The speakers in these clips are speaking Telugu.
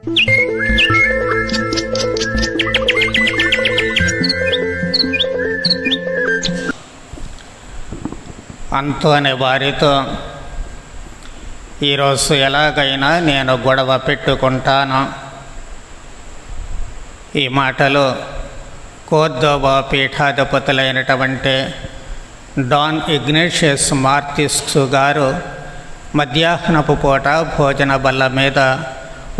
అంతోని వారితో, ఈరోజు ఎలాగైనా నేను గొడవ పెట్టుకుంటాను. ఈ మాటలు కోర్దోబా పీఠాధిపతులైనటువంటి డాన్ ఇగ్నేషియస్ మార్తిస్ గారు మధ్యాహ్నపు పూట భోజన బల్ల మీద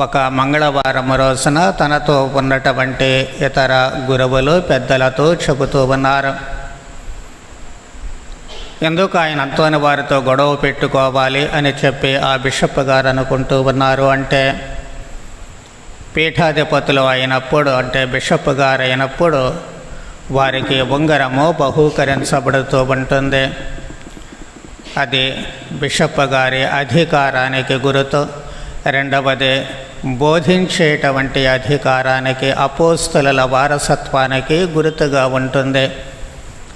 ఒక మంగళవారం రోజున తనతో ఉన్నటువంటి ఇతర గురువులు పెద్దలతో చెబుతూ ఉన్నారు. ఎందుకు ఆయన అంతోని వారితో గొడవ పెట్టుకోవాలి అని చెప్పి ఆ బిషప్ గారు అనుకుంటూ ఉన్నారు అంటే, పీఠాధిపతులు అయినప్పుడు అంటే బిషప్ గారు అయినప్పుడు వారికి ఉంగరము బహూకరించబడుతూ ఉంటుంది. అది బిషప్ గారి అధికారానికి గుర్తు. రెండవది, బోధించేటువంటి అధికారానికి, అపోస్తలుల వారసత్వానికి గుర్తుగా ఉంటుంది.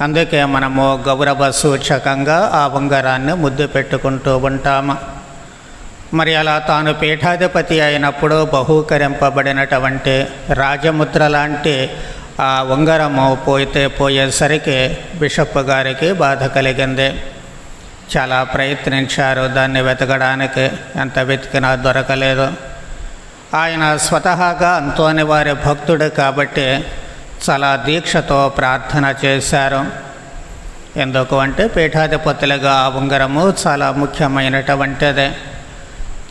అందుకే మనము గౌరవ సూచకంగా ఆ ఉంగరాన్ని ముద్దు పెట్టుకుంటూ ఉంటాము. మరి అలా తాను పీఠాధిపతి అయినప్పుడు బహూకరింపబడినటువంటి రాజముద్ర లాంటి ఆ ఉంగరము పోయేసరికి బిషప్ గారికి బాధ కలిగింది. చాలా ప్రయత్నించారు దాన్ని వెతకడానికి, ఎంత వెతికినా దొరకలేదు. ఆయన స్వతహాగా అంతోని వారి భక్తుడు కాబట్టి చాలా దీక్షతో ప్రార్థన చేశారు. ఎందుకు అంటే పీఠాధిపతులుగా ఆ ఉంగరము చాలా ముఖ్యమైనటువంటిది.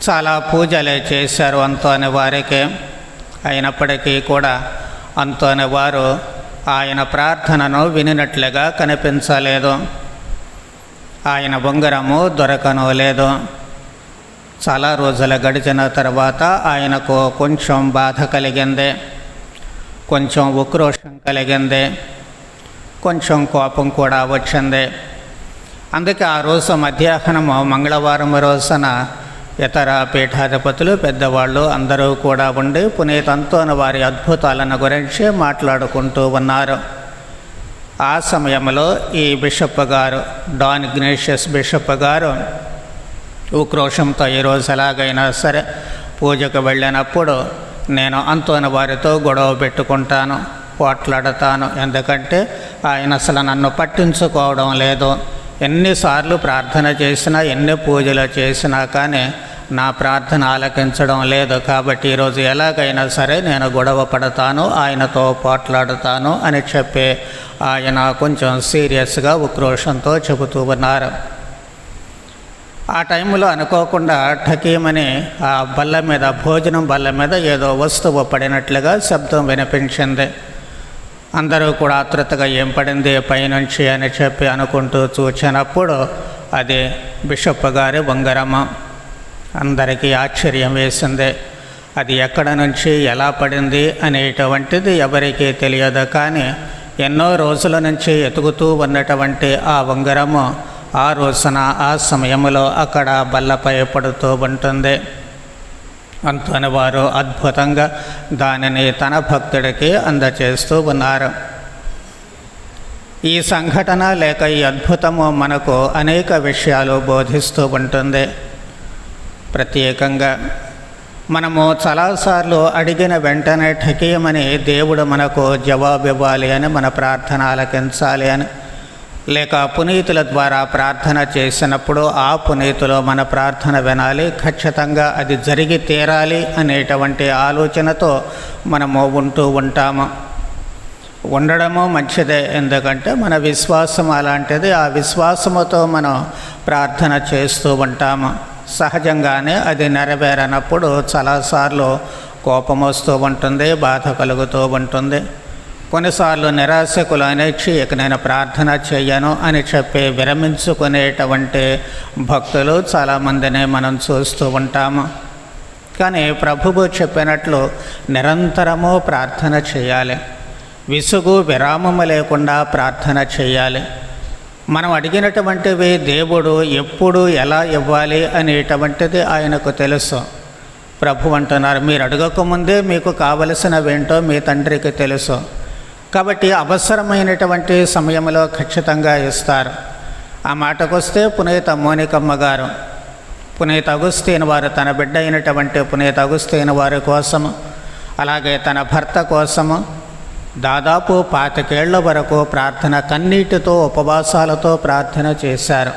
చాలా పూజలే చేశారు అంతోని వారికి. అయినప్పటికీ కూడా అంతోని వారు ఆయన ప్రార్థనను వినినట్లుగా కనిపించలేదు. ఆయన ఉంగరము దొరకను లేదు. చాలా రోజులు గడిచిన తర్వాత ఆయనకు కొంచెం బాధ కలిగింది, కొంచెం ఉక్రోషం కలిగింది, కొంచెం కోపం కూడా వచ్చింది. అందుకే ఆ రోజు మధ్యాహ్నము మంగళవారం రోజున ఇతర పీఠాధిపతులు పెద్దవాళ్ళు అందరూ కూడా ఉండి పునీత అంతోని వారి అద్భుతాలను గురించి మాట్లాడుకుంటూ ఉన్నారు. ఆ సమయంలో ఈ బిషప్ గారు, డాన్ ఇగ్నేషియస్ బిషప్ గారు ఉక్రోషంతో ఈరోజు ఎలాగైనా సరే పూజకు వెళ్ళినప్పుడు నేను అంతోని వారితో గొడవ పెట్టుకుంటాను, పోట్లాడతాను. ఎందుకంటే ఆయన అసలు నన్ను పట్టించుకోవడం లేదు. ఎన్నిసార్లు ప్రార్థన చేసినా, ఎన్ని పూజలు చేసినా కానీ నా ప్రార్థన ఆలకించడం లేదు. కాబట్టి ఈరోజు ఎలాగైనా సరే నేను గొడవ పడతాను, ఆయనతో పోట్లాడుతాను అని చెప్పి ఆయన కొంచెం సీరియస్గా ఉక్రోషంతో చెబుతూ ఉన్నారు. ఆ టైంలో అనుకోకుండా ఠకీమని ఆ బల్ల మీద, భోజనం బల్ల మీద ఏదో వస్తువు పడినట్లుగా శబ్దం వినిపించింది. అందరూ కూడా ఆతృతగా ఏం పడింది పైనుంచి అని చెప్పి అనుకుంటూ చూచినప్పుడు అది బిషప్ గారి ఉంగరము. అందరికీ ఆశ్చర్యం వేసింది. అది ఎక్కడ నుంచి ఎలా పడింది అనేటువంటిది ఎవరికీ తెలియదు. కానీ ఎన్నో రోజుల నుంచి ఎతుకుతూ ఉన్నటువంటి ఆ ఉంగరము ఆ రోజున ఆ సమయంలో అక్కడ బల్లపై పడుతూ ఉంటుంది. అంతోని వారు అద్భుతంగా దానిని తన భక్తుడికి అందచేస్తూ ఉన్నారు. ఈ సంఘటన లేక ఈ అద్భుతము మనకు అనేక విషయాలు బోధిస్తూ ఉంటుంది. ప్రత్యేకంగా మనము చాలాసార్లు అడిగిన వెంటనే ఠకీయమని దేవుడు మనకు జవాబు ఇవ్వాలి అని, మన ప్రార్థన ఆలకించాలి అని, లేక పునీతుల ద్వారా ప్రార్థన చేసినప్పుడు ఆ పునీతులు మన ప్రార్థన వినాలి, ఖచ్చితంగా అది జరిగి తీరాలి అనేటువంటి ఆలోచనతో మనము ఉంటూ ఉంటాము. ఉండడము మంచిదే. ఎందుకంటే మన విశ్వాసం అలాంటిది. ఆ విశ్వాసముతో మనం ప్రార్థన చేస్తూ ఉంటాము. సహజంగానే అది నెరవేరనప్పుడు చాలాసార్లు కోపం వస్తూ ఉంటుంది, బాధ కలుగుతూ ఉంటుంది. కొన్నిసార్లు నిరాశకులు అనేసి ఇక నేను ప్రార్థన చేయను అని చెప్పి విరమించుకునేటువంటి భక్తులు చాలామందిని మనం చూస్తూ ఉంటాము. కానీ ప్రభువు చెప్పినట్లు నిరంతరము ప్రార్థన చేయాలి. విసుగు విరామము లేకుండా ప్రార్థన చేయాలి. మనం అడిగినటువంటివి దేవుడు ఎప్పుడు ఎలా ఇవ్వాలి అనేటువంటిది ఆయనకు తెలుసు. ప్రభు అంటున్నారు, మీరు అడగకముందే మీకు కావలసినవేంటో మీ తండ్రికి తెలుసు. కాబట్టి అవసరమైనటువంటి సమయంలో ఖచ్చితంగా ఇస్తారు. ఆ మాటకొస్తే పునీత మోనికమ్మ గారు పునీత అగుస్తీన్ వారు తన బిడ్డ అయినటువంటి పునీత అగుస్తీన్ వారి కోసము, అలాగే తన భర్త కోసము దాదాపు 25 ఏళ్ల వరకు ప్రార్థన, కన్నీటితో ఉపవాసాలతో ప్రార్థన చేశారు.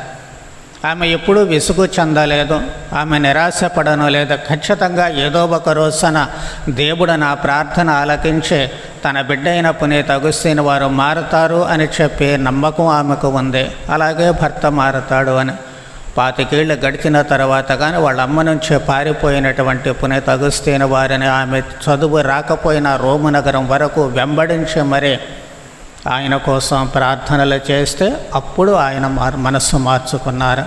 ఆమె ఎప్పుడూ విసుగు చెందలేదు, ఆమె నిరాశపడను లేదు. ఖచ్చితంగా ఏదో ఒక రోజున దేవుడు నా ప్రార్థన ఆలకించి తన బిడ్డ అయిన పునీత అగుస్తీన్ వారు మారుతారు అని చెప్పి నమ్మకం ఆమెకు ఉంది. అలాగే భర్త మారుతాడు అని. 25 ఏళ్ళు గడిచిన తర్వాత కానీ వాళ్ళ అమ్మ నుంచి పారిపోయినటువంటి పునీత అగుస్తీన్ వారిని ఆమె చదువు రాకపోయినా రోము నగరం వరకు వెంబడించి మరీ ఆయన కోసం ప్రార్థనలు చేస్తే అప్పుడు ఆయన మనస్సు మార్చుకున్నారు,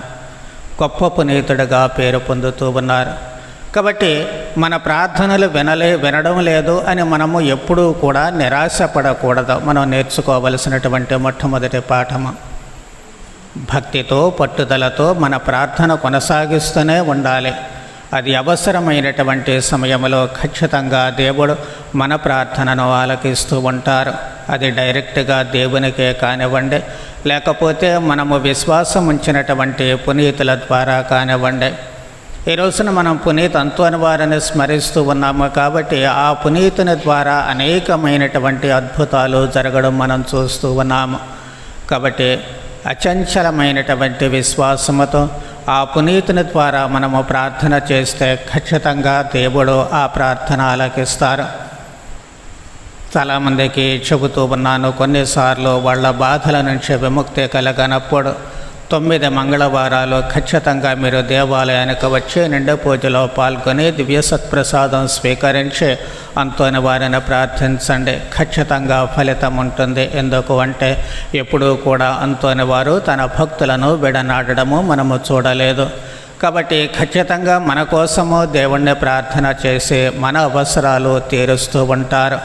గొప్ప పునీతుడిగా పేరు పొందుతూ ఉన్నారు. కాబట్టి మన ప్రార్థనలు వినడం లేదు అని మనము ఎప్పుడూ కూడా నిరాశపడకూడదు. మనం నేర్చుకోవలసినటువంటి మొట్టమొదటి పాఠము. భక్తితో పట్టుదలతో మన ప్రార్థన కొనసాగిస్తూనే ఉండాలి. అది అవసరమైనటువంటి సమయంలో ఖచ్చితంగా దేవుడు మన ప్రార్థనను ఆలకిస్తూ ఉంటారు. అది డైరెక్ట్గా దేవునికే కానివ్వండి, లేకపోతే మనము విశ్వాసం ఉంచినటువంటి పునీతుల ద్వారా కానివ్వండి. ఈ రోజున మనం పునీత్ అంతోని వారిని స్మరిస్తూ ఉన్నాము కాబట్టి ఆ పునీతుని ద్వారా అనేకమైనటువంటి అద్భుతాలు జరగడం మనం చూస్తూ ఉన్నాము. కాబట్టి అచంచలమైనటువంటి విశ్వాసముతో ఆ పునీతుని ద్వారా మనము ప్రార్థన చేస్తే ఖచ్చితంగా దేవుడు ఆ ప్రార్థన ఆలకిస్తారు. చాలామందికి చెబుతూ ఉన్నాను, కొన్నిసార్లు వాళ్ళ బాధల నుంచి విముక్తి కలగనప్పుడు 9 మంగళవారాలు ఖచ్చితంగా మీరు దేవాలయానికి వచ్చి నిండు పూజలో పాల్గొని దివ్య సత్ప్రసాదం స్వీకరించి అంతోని వారిని ప్రార్థించండి. ఖచ్చితంగా ఫలితం ఉంటుంది. ఎందుకు అంటే ఎప్పుడూ కూడా అంతోని వారు తన భక్తులను విడనాడడము మనము చూడలేదు. కాబట్టి ఖచ్చితంగా మన కోసము దేవుణ్ణి ప్రార్థన చేసి మన అవసరాలు తీరుస్తూ ఉంటారు.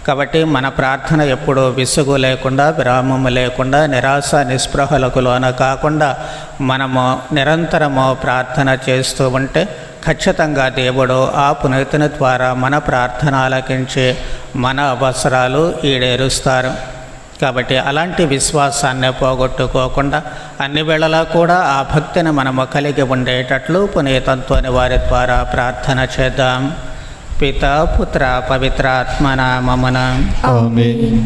కాబట్టి మన ప్రార్థన ఎప్పుడూ విసుగు లేకుండా, విరామము లేకుండా, నిరాశ నిస్పృహలకు లోన కాకుండా మనము నిరంతరము ప్రార్థన చేస్తూ ఉంటే ఖచ్చితంగా దేవుడు ఆ పునీతుని ద్వారా మన ప్రార్థన ఆలకించి మన అవసరాలు ఈడేరుస్తారు. కాబట్టి అలాంటి విశ్వాసాన్ని పోగొట్టుకోకుండా అన్ని వేళలా కూడా ఆ భక్తిని మనము కలిగి ఉండేటట్లు పునీతంతోని వారి ద్వారా ప్రార్థన చేద్దాం. పితా పుత్ర పవిత్ర ఆత్మ నామమున ఆమేన్.